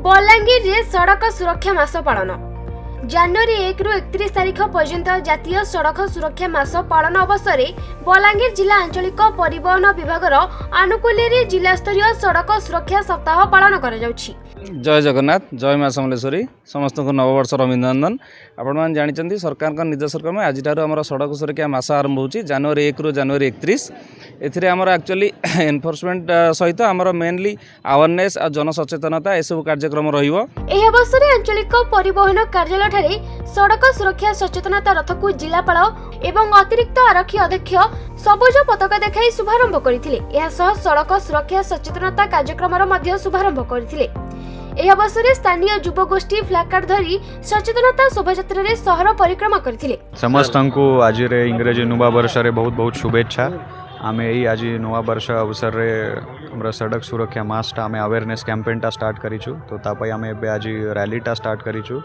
बलांगीर रे सड़क सुरक्षा मास पालन जनवरी 1 रु 31 तारीख पर्यंत जातीय सड़क सुरक्षा मास पालन अवसर में बलांगीर जिला आंचलिक परिवहन विभाग आनुकूल्य जिला स्तरीय सड़क सुरक्षा सप्ताह पालन कर जय जगन्नाथ जय माँ समलेश्वरी समस्त को नववर्षर अभिनंदन। आपण मैंने जानते सरकार निर्देश क्रम आज आम सड़क सुरक्षा मास आरंभ हो जनवरी 1 रु जनवरी 31 एमर एक्चुअली एनफोर्समेंट सहित आमर मेनली अवेयरनेस और जनसचेतनता यू कार्यक्रम अवसर आंचलिक परिवहन कार्यालय ठारे सड़क सुरक्षा सचेतनता रथ को जिलापाल एवं अतिरिक्त आरक्षी अध्यक्ष सबुज पताका देखाई शुभारंभ करथिले। सड़क सुरक्षा सचेतनता कार्यक्रम शुभारंभ करथिले। एह अवसर स्थानीय युवगोष्ठी फ्लैकार्ड धरी सचेतनता शोभायात्रा रे शहर परिक्रमा करथिले। समस्त को आज रे इंग्रजी नुवा वर्ष रे बहुत बहुत शुभेच्छा। आमे यही आज नुवा वर्ष अवसर रे हमरा सड़क सुरक्षा मासटा आमे अवेयरनेस कैंपेनटा स्टार्ट करिछु। तो तापय आमे एबे आज रैलीटा स्टार्ट करिछु।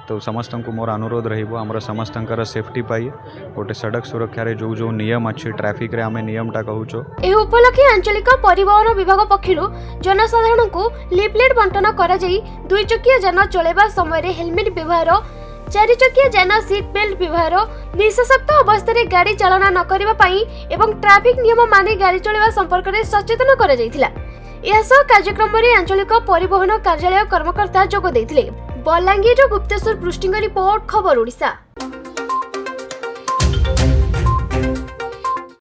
तो समस्त को मोर अनुरोध रहिबो हमरा समस्तंकर सेफ्टी पाई गोटे सड़क सुरक्षा रे जो जो नियम अछि ट्रैफिक रे आमे नियमटा कहूछो। एह उपलक्षे आंचलिक परिवहन विभाग पक्षरु जनसाधारण को लिफलेट बंटन करा जाई दुई चकिया यान चलेबा समय रे हेलमेट व्यवहार चारि चकिया यान सीट बेल्ट व्यवहार निशासक्त अवस्था गाड़ी चालना न करबा पई एवं ट्रैफिक नियम माने गाड़ी चलेबा संपर्क रे सचेतन करा जायथिला। एहस कार्यक्रम रे आंचलिक परिवहन कार्यालय कर्मकर्ता जोग दैथिले। बलांगीर गुप्तेश्वर पृष्टिंग रिपोर्ट खबर ओडिशा।